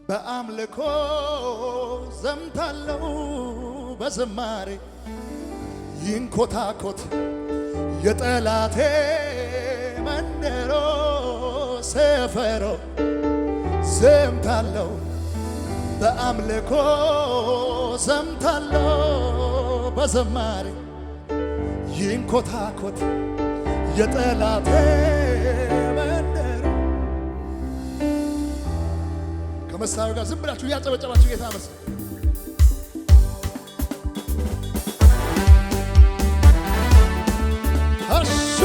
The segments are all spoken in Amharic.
በአምልኮ ዘምታለው በዝማሬ ይንኮታኮት የጠላቴ መንደሮ ሰፈሮ ዘምታለው በአምልኮ ዘምታለው በዝማሬ ይንኮታኮት የጠላቴ መንደሮ ከመሳሪያው ጋር ዝም ብላችሁ እያጨበጨባችሁ ጌታ መስል እሱ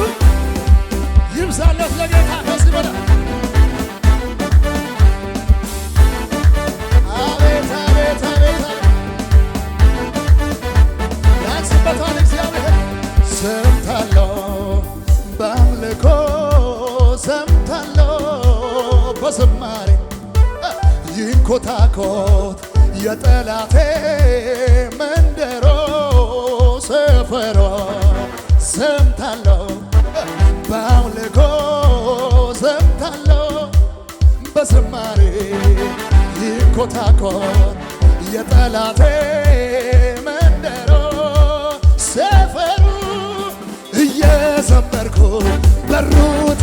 ይብዛለት ለጌታ ከዚህ በላይ አቤት አቤት አቤት ያንስበታል እግዚአብሔር ሰምታለሁ በአምልኮ ሰምታለሁ በዝማሬ ይንኮታኮት የጠላቴ መንደሮ ሰፈሮ ሰምታለሁ በአምልኮ ሰምታለሁ በዝማሬ ይንኮታኮት የጠላቴ መንደሮ ሰፈሩ እየዘመርኩ በሩ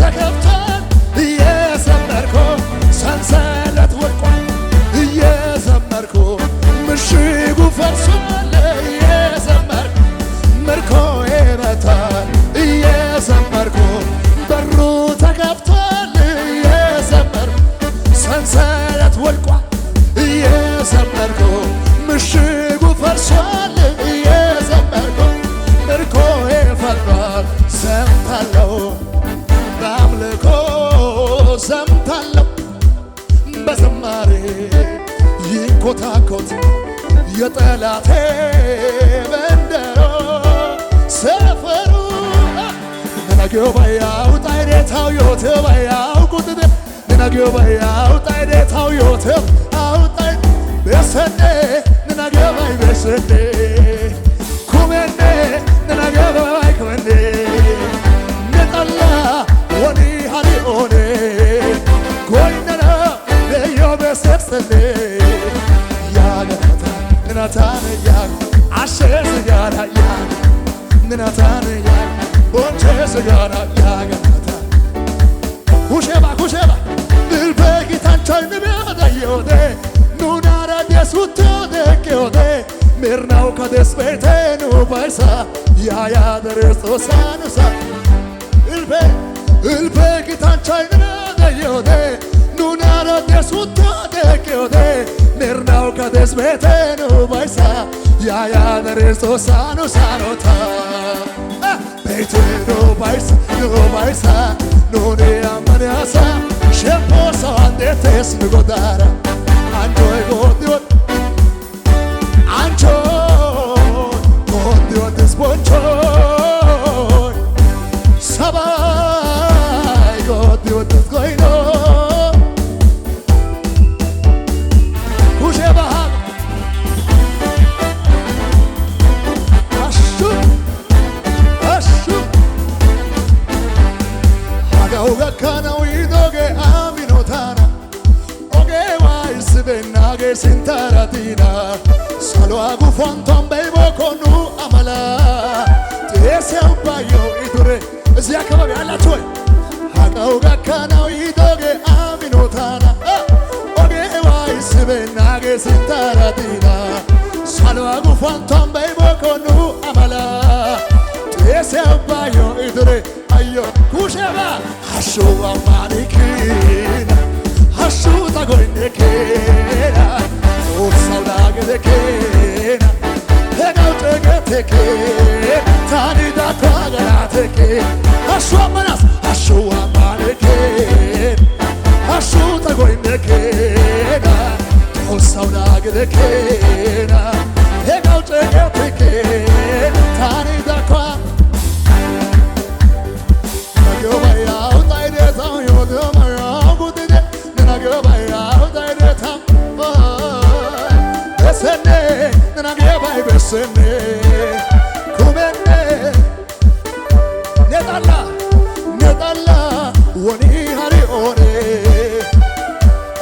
ተከፍቷል እየዘመርኩ ሰንሰለት ወድቋል እየዘመርኩ ምሽጉ ፈርሷል እየዘመርኩ ምርኮዬ መቷል እየዘመርኩ በሩ ተከፍቷል እየዘመርኩ ሰንሰለት ወድቋል እየዘመርኩ ምሽጉ ፈርሷል እየዘመርኩ ምርኮዬ ፈርሷል ሰምታለሁ በአምልኮ ሰምታለሁ በዝማሬ ይንኮታኮት የጠላቴ መንደሮ ሰፈሩ ነናጌው ባያው ጣይዴታው ዮተባያው ቁጥጥ ነናጌው ባያው ጣይዴታው ዮተብ አውጣይ በሰኔ ነናጌው ባይ በሰኔ ኩሜኔ ነናጌው ባይ ኩሜኔ ነጠላ ወኒ ሃሪኦኔ ጎይነና ለዮ በሰሰኔ ያገታ ነናታነ ያ አሸስ ያራ ያ ነናታነ ያ ቦንቸስ ያራ ያገታ ኩሼባ ኩሼባ ልበጊታንቻይ ንበዳዮዴ ኑናራ ደሱቶ ደቄዮዴ ምርናው ከደስቤቴኑ ባይሳ ያያ ደረሶሳኑሳ ልበጊታንቻይ ንበዳዮዴ ኑናራ ደሱቶ ደቄዮዴ ምርናው ከደስቤቴኑ ባይሳ ያያ ደረሶሳኑሳኖታ ቤቴኑ ባይሳ ኑ ባይሳ ኑኔ አመንያሳ ሸፖሳ አንዴቴስ ንጎዳራ አንጆይ ጎዲዮት አንቾይ ጎዲዮትስ ቦንቾይ ሰባይ ጎዲዮትስ ጎይኖ ኩሼ ባሃብ አሹ አሹ ሃጋው ገካናው ይዶጌ አሚኖታና ስቤናጌ ሲንተራቲና ሳሎዋ ጉፏንቷን በይቦኮኑ አመላ ጤሴው ባዮ ኢቱሬ እዚህ አካባቢ ያላችሁ ወይ ሃቃው ጋካናው ይዶጌ አሚኖታና ኦጌዋይ ስቤናጌ ሲንተራቲና ሳሎዋ ጉፏንቷን በይቦኮኑ አመላ ጤሴው ባዮ ኢቱሬ አዮ ኩሼባ አሾ አማኒኪና Asciuta goine kena, orsauda gede kena, hegauche gete kena, tani da kwagara teke. Ashua manas, ashua mane kena, asciuta goine kena, orsauda gede kena, hegauche gete kena, tani da kwagara. Nagyo baya utai de tao yo de maya gudide. Nagyo baya utai de tao, besene. Nagyo baya besene, kumene. Nedalla, nedalla, woni hari ore.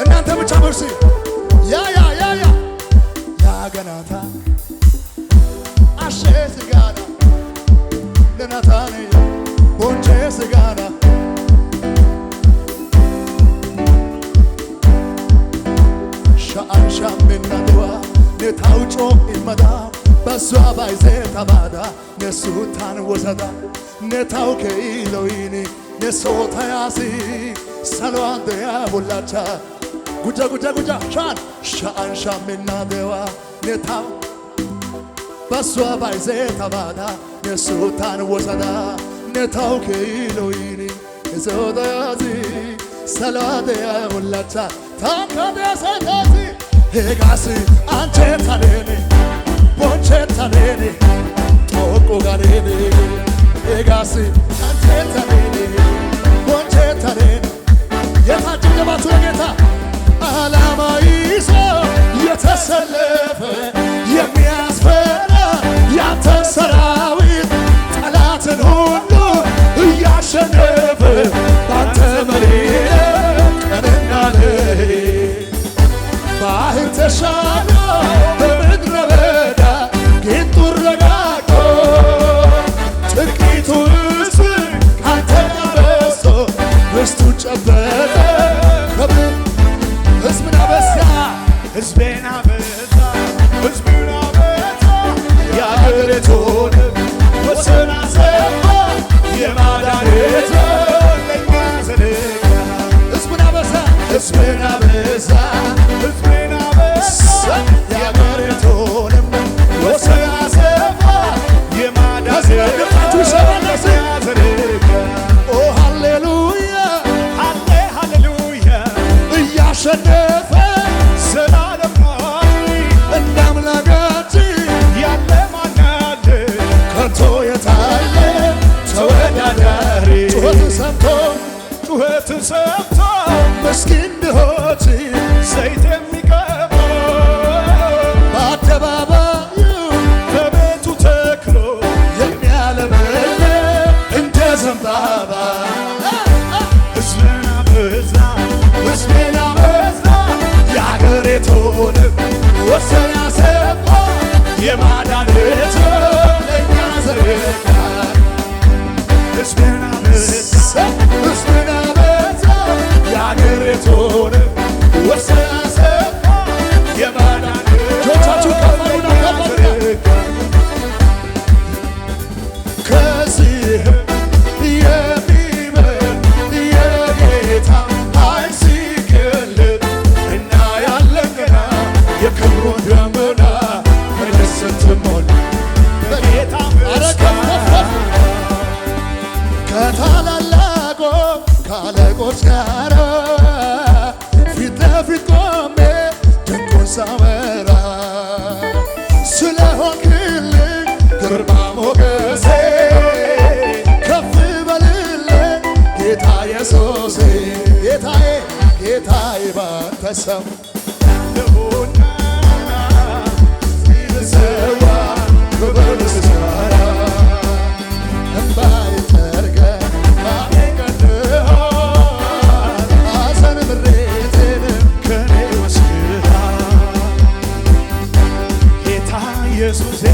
እናንተ ብቻ በርሲ ኔታው ጮ ይመዳ በሷ ባይዜ ተባዳ ነሱታን ወሰዳ ኔታው ከኢሎይኒ ነሶታ ያሲ ሰሏን ደያ ሁላቻ ጉጃ ጉጃ ጉጃ ሻን ሻን ሻምና ደዋ ኔታው በሷ ባይዜ ተባዳ ነሱታን ወሰዳ ኔታው ከኢሎይኒ ነሶታ ያሲ ሰሏን ደያ ሁላቻ ታንካደ ሰታሲ ሄጋሲ አንቼ ታኔኔ ቦንቼ ታኔኔ ቶቆ ጋኔኔ ሄጋሲ አንቼ ታኔኔ ቦንቼ ታኔኔ የታችን ገባቱ ለጌታ ዓላማ ይዞ የተሰለፈ የሚያስፈራ ያንተ ሰራዊት ጠላትን ሁሉ እያሸነፈ ባንተ መሪነት ቀንና ሌሊት ባህር ተሻግሮ በምድረ በዳ ጊንጡን ረጋግጦ ጥቂቱ ሕዝብ ካንተ ጋር በዝቶ ርስቱን ጨበጠ። ሕዝብን አበዛ ሕዝቤን አበዛ ሕዝቡን አበዛ የአገሪቱን ወሰን አሰፋ የማዳኔቱን ለእኛ ዘረጋ ሕዝብን አበዛ ሕዝቤን አበዛ ሕዝቤን አበዛ የአገሪቱንም ወሰን አሰፋ የማዳኔቱን ለእኛ ዘረጋ ኦ ሃሌሉያ ሃሌሉያ እያሸነፈ ዘላለም ኗሪ እንደ አምላካችን ያለ ማን አለ ከቶ የታለ ተወዳዳሪ ጩኸትን ሰምቶ ምስኪን ድሆችን ዘይት የሚቀባ በአደባባዩ በቤቱ ተክሎ የሚያለመልም እንደ ዘንባባ ሕዝብን አበዛ ሕዝብን አበዛ የአገሪቱን ወሰን አሰፋ የማዳኔቱን ለእኛ ዘረጋ ሕዝብን አበዛ ሕዝብን አበዛ የአገሪቱን ወሰን አሰፋ የማዳኔቱን እጆቻችሁ ከፍ አድርጉና ዘረጋ ከዚህም የሚበልጥ የጌታ ኃይል ሲገለጥ እናያለን ገና የክብሩን ደመና በደስታ ሞላ በጌታ ምስጋና ከታላላቆች ከአለቆች ጋር ፊት ለፊት ቆሜ ድንቁን ሳወራ ስለሆንክልኝ ግርማ ሞገሴ ከፍ በልልኝ ጌታ ኢየሱሴ ጌታዬ ጌታዬ ባንተ ሰው ልሁንና ልሰዋ ክብር ልስራ እምባዬ ጠርገህ ማቄን ቀድደሃል ሐዘን ምሬቴንም ከኔ ወስደሃል ጌታ ኢየሱሴ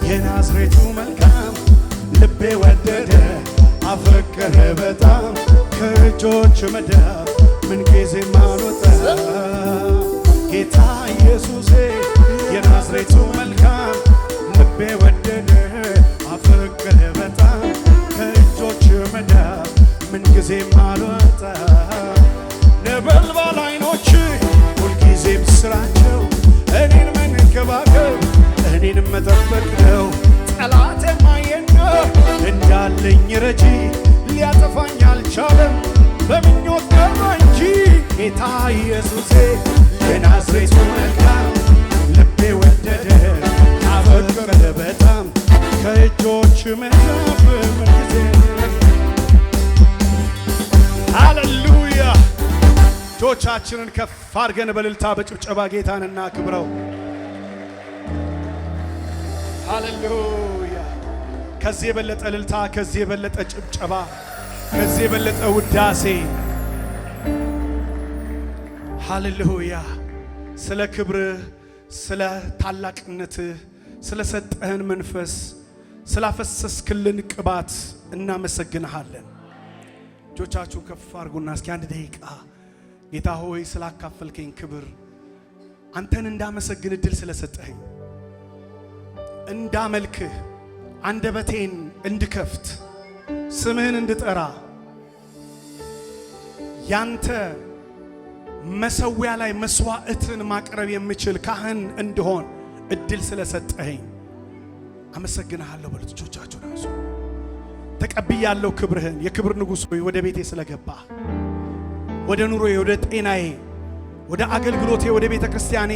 የናዝሬቱ መልካም ልቤ ወደደ አፈቀረ በጣም ከእጆች መዳፍ ምንጊዜም አልወጣም ጌታ ኢየሱሴ የናዝሬቱ መልካም ልቤ ወደደ አፈቀረ በጣም ከእጆች መዳፍ ምንጊዜም አልወጣም ነበልባል ዓይኖች ሁልጊዜም ስራቸው እኔን መንከባከብ እኔን መጠበቅ ነው ጠላት የማየና እንዳለኝ ረጂ ሊያጠፋኝ አልቻለም በምኞት ቀረ እንጂ ጌታ ኢየሱሴ የናዝሬቱ መልካም ልቤ ወደደ አፈቀረ በጣም ከእጆች መዳፍ ምንጊዜ ሃሌሉያ እጆቻችንን ከፍ አድርገን በእልልታ በጭብጨባ ጌታን እናክብረው። ሃሌሉያ ከዚህ የበለጠ እልልታ፣ ከዚህ የበለጠ ጭብጨባ፣ ከዚህ የበለጠ ውዳሴ ሃሌሉያ ስለ ክብርህ፣ ስለ ታላቅነትህ፣ ስለ ሰጠህን መንፈስ፣ ስላፈሰስክልን ቅባት እናመሰግንሃለን። እጆቻችሁ ከፍ አድርጉና እስኪ አንድ ደቂቃ ጌታ ሆይ ስላካፈልከኝ ክብር አንተን እንዳመሰግን እድል ስለሰጠኸኝ እንዳመልክህ አንደበቴን እንድከፍት ስምህን እንድጠራ ያንተ መሰዊያ ላይ መስዋዕትን ማቅረብ የምችል ካህን እንድሆን እድል ስለሰጠኸኝ አመሰግንሃለሁ። በልጆቻችሁ ናሱ ተቀብያለሁ ክብርህን። የክብር ንጉሥ ሆይ ወደ ቤቴ ስለገባ ወደ ኑሮዬ፣ ወደ ጤናዬ፣ ወደ አገልግሎቴ፣ ወደ ቤተ ክርስቲያኔ፣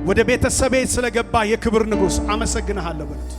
ወደ ቤተሰቤ ስለገባ የክብር ንጉሥ አመሰግንሃለሁ በሉት።